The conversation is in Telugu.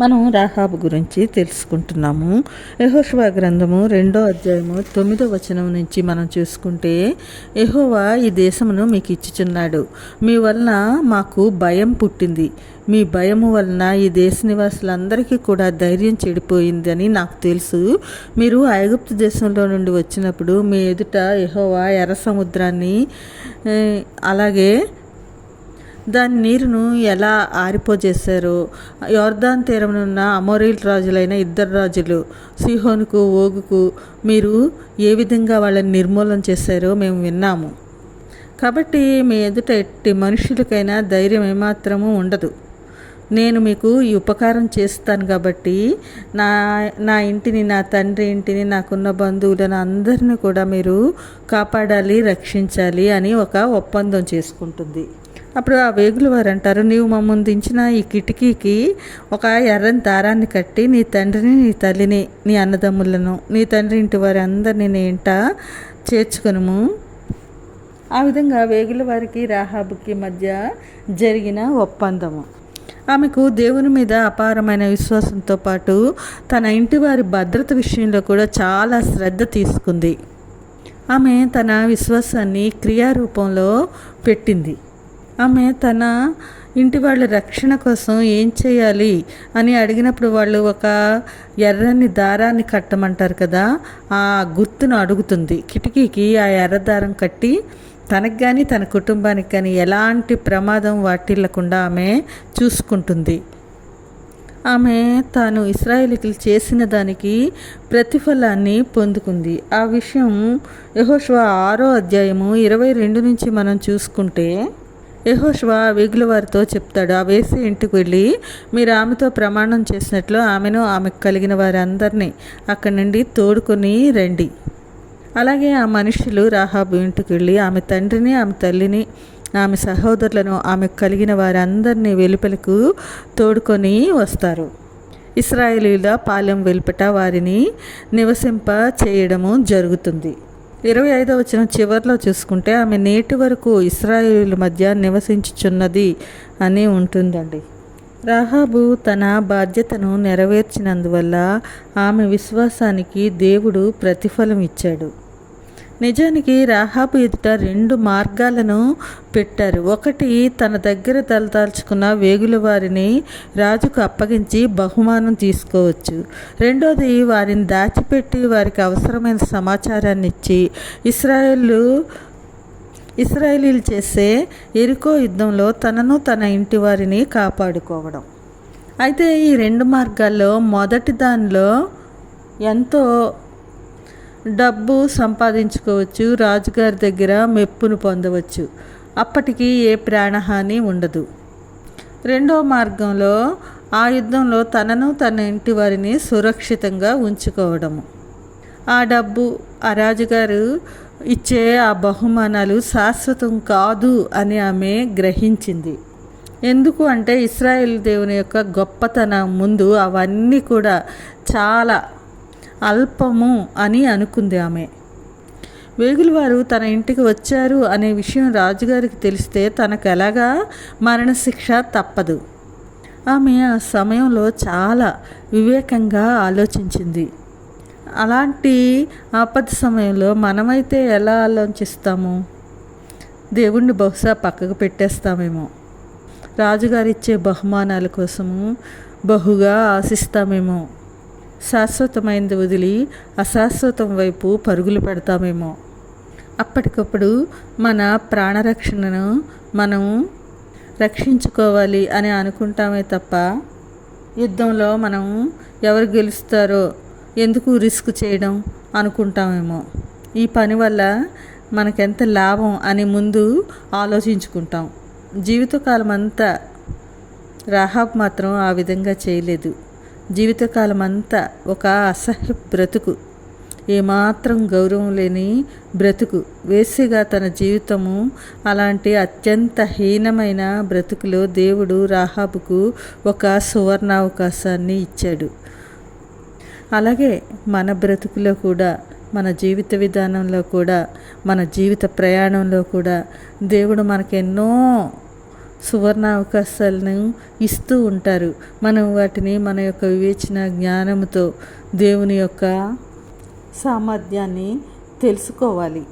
మనం రాహాబు గురించి తెలుసుకుంటున్నాము. యెహోషువ గ్రంథము 2వ అధ్యాయము 9వ వచనం నుంచి మనం చూసుకుంటే, యెహోవా ఈ దేశమును మీకు ఇచ్చుచున్నాడు, మీ వలన మాకు భయం పుట్టింది, మీ భయము వలన ఈ దేశ నివాసులందరికీ కూడా ధైర్యం చెడిపోయిందని నాకు తెలుసు. మీరు ఐగుప్తు దేశంలో నుండి వచ్చినప్పుడు మీ ఎదుట యెహోవా ఎర్ర సముద్రాన్ని అలాగే దాని నీరును ఎలా ఆరిపోజేశారో, యొర్దాను తీరమునున్న అమోరీల రాజులైన ఇద్దరు రాజులు సీహోనుకు ఓగుకు మీరు ఏ విధంగా వాళ్ళని నిర్మూలన చేశారో మేము విన్నాము. కాబట్టి మీ ఎదుట ఎట్టి మనుషులకైనా ధైర్యం ఏమాత్రము ఉండదు. నేను మీకు ఈ ఉపకారం చేస్తాను కాబట్టి నా ఇంటిని, నా తండ్రి ఇంటిని, నాకున్న బంధువులను అందరినీ కూడా మీరు కాపాడాలి, రక్షించాలి అని ఒక ఒప్పందం చేసుకుంటుంది. అప్పుడు ఆ వేగుల వారు అంటారు, నీవు మమ్మల్ని దించిన ఈ కిటికీకి ఒక ఎర్రని దారాన్ని కట్టి నీ తండ్రిని, నీ తల్లిని, నీ అన్నదమ్ములను, నీ తండ్రి ఇంటి వారి అందరినీ నీ ఇంట చేర్చుకొనుము. ఆ విధంగా వేగుల వారికి రాహాబుకి మధ్య జరిగిన ఒప్పందము. ఆమెకు దేవుని మీద అపారమైన విశ్వాసంతో పాటు తన ఇంటి వారి భద్రత విషయంలో కూడా చాలా శ్రద్ధ తీసుకుంది. ఆమె తన విశ్వాసాన్ని క్రియారూపంలో పెట్టింది. ఆమె తన ఇంటి వాళ్ళ రక్షణ కోసం ఏం చేయాలి అని అడిగినప్పుడు వాళ్ళు ఒక ఎర్రని దారాన్ని కట్టమంటారు కదా, ఆ గుర్తును అడుగుతుంది. కిటికీకి ఆ ఎర్ర దారం కట్టి తనకు కానీ తన కుటుంబానికి కానీ ఎలాంటి ప్రమాదం వాటిల్లకుండా ఆమె చూసుకుంటుంది. ఆమె తాను ఇశ్రాయేలీయులు చేసిన దానికి ప్రతిఫలాన్ని పొందుకుంది. ఆ విషయం యెహోషువ 6వ అధ్యాయము 22 నుంచి మనం చూసుకుంటే, యెహోషువ వేగుల వారితో చెప్తాడు, ఆ వేశ్య ఇంటికి వెళ్ళి మీరు ఆమెతో ప్రమాణం చేసినట్లు ఆమెను, ఆమెకు కలిగిన వారందరినీ అక్కడి నుండి తోడుకొని రండి. అలాగే ఆ మనుషులు రాహాబు ఇంటికి వెళ్ళి ఆమె తండ్రిని, ఆమె తల్లిని, ఆమె సహోదరులను, ఆమెకు కలిగిన వారందరినీ వెలుపలకు తోడుకొని వస్తారు. ఇశ్రాయేలీయుల పాలెం వెలుపట వారిని నివసింప చేయడము జరుగుతుంది. 25వ వచనం చివరిలో చూసుకుంటే, ఆమె నేటి వరకు ఇశ్రాయేలీయుల మధ్య నివసించుచున్నది అని ఉంటుందండి. రాహాబు తన బాధ్యతను నెరవేర్చినందువల్ల ఆమె విశ్వాసానికి దేవుడు ప్రతిఫలం ఇచ్చాడు. నిజానికి రాహాబు ఎదుట 2 మార్గాలను పెట్టారు. ఒకటి, తన దగ్గర తలదాల్చుకున్న వేగుల వారిని రాజుకు అప్పగించి బహుమానం తీసుకోవచ్చు. రెండోది, వారిని దాచిపెట్టి వారికి అవసరమైన సమాచారాన్ని ఇచ్చి ఇశ్రాయేలీయులు చేసే యెరికో యుద్ధంలో తనను, తన ఇంటి వారిని కాపాడుకోవడం. అయితే ఈ 2 మార్గాల్లో మొదటి దానిలో ఎంతో డబ్బు సంపాదించుకోవచ్చు, రాజుగారి దగ్గర మెప్పును పొందవచ్చు, అప్పటికి ఏ ప్రాణహాని ఉండదు. రెండవ మార్గంలో ఆ యుద్ధంలో తనను, తన ఇంటి వారిని సురక్షితంగా ఉంచుకోవడము. ఆ డబ్బు, ఆ రాజుగారు ఇచ్చే ఆ బహుమానాలు శాశ్వతం కాదు అని ఆమె గ్రహించింది. ఎందుకు అంటే ఇశ్రాయేలు దేవుని యొక్క గొప్పతనం ముందు అవన్నీ కూడా చాలా అల్పము అని అనుకుంది ఆమె. వేగుల వారు తన ఇంటికి వచ్చారు అనే విషయం రాజుగారికి తెలిస్తే తనకు ఎలాగా మరణశిక్ష తప్పదు. ఆమె ఆ సమయంలో చాలా వివేకంగా ఆలోచించింది. అలాంటి ఆపద సమయంలో మనమైతే ఎలా ఆలోచిస్తాము? దేవుణ్ణి బహుశా పక్కకు పెట్టేస్తామేమో, రాజుగారు ఇచ్చే బహుమానాల కోసము బహుగా ఆశిస్తామేమో, శాశ్వతమైనది వదిలి అశాశ్వతం వైపు పరుగులు పెడతామేమో. అప్పటికప్పుడు మన ప్రాణరక్షణను మనం రక్షించుకోవాలి అని అనుకుంటామే తప్ప, యుద్ధంలో మనం ఎవరు గెలుస్తారో ఎందుకు రిస్క్ చేయడం అనుకుంటామేమో. ఈ పని వల్ల మనకెంత లాభం అని ముందు ఆలోచించుకుంటాం. జీవితకాలం అంతా రాహాబ్ మాత్రం ఆ విధంగా చేయలేదు. జీవితకాలం అంతా ఒక అసహ్య బ్రతుకు, ఏమాత్రం గౌరవం లేని బ్రతుకు, వేశ్యగా తన జీవితము. అలాంటి అత్యంత హీనమైన బ్రతుకులో దేవుడు రాహాబుకు ఒక సువర్ణావకాశాన్ని ఇచ్చాడు. అలాగే మన బ్రతుకులో కూడా, మన జీవిత విధానంలో కూడా, మన జీవిత ప్రయాణంలో కూడా దేవుడు మనకెన్నో సువర్ణ అవకాశాలను ఇస్తూ ఉంటారు. మనం వాటిని మన యొక్క వివేచన జ్ఞానంతో దేవుని యొక్క సామర్థ్యాన్ని తెలుసుకోవాలి.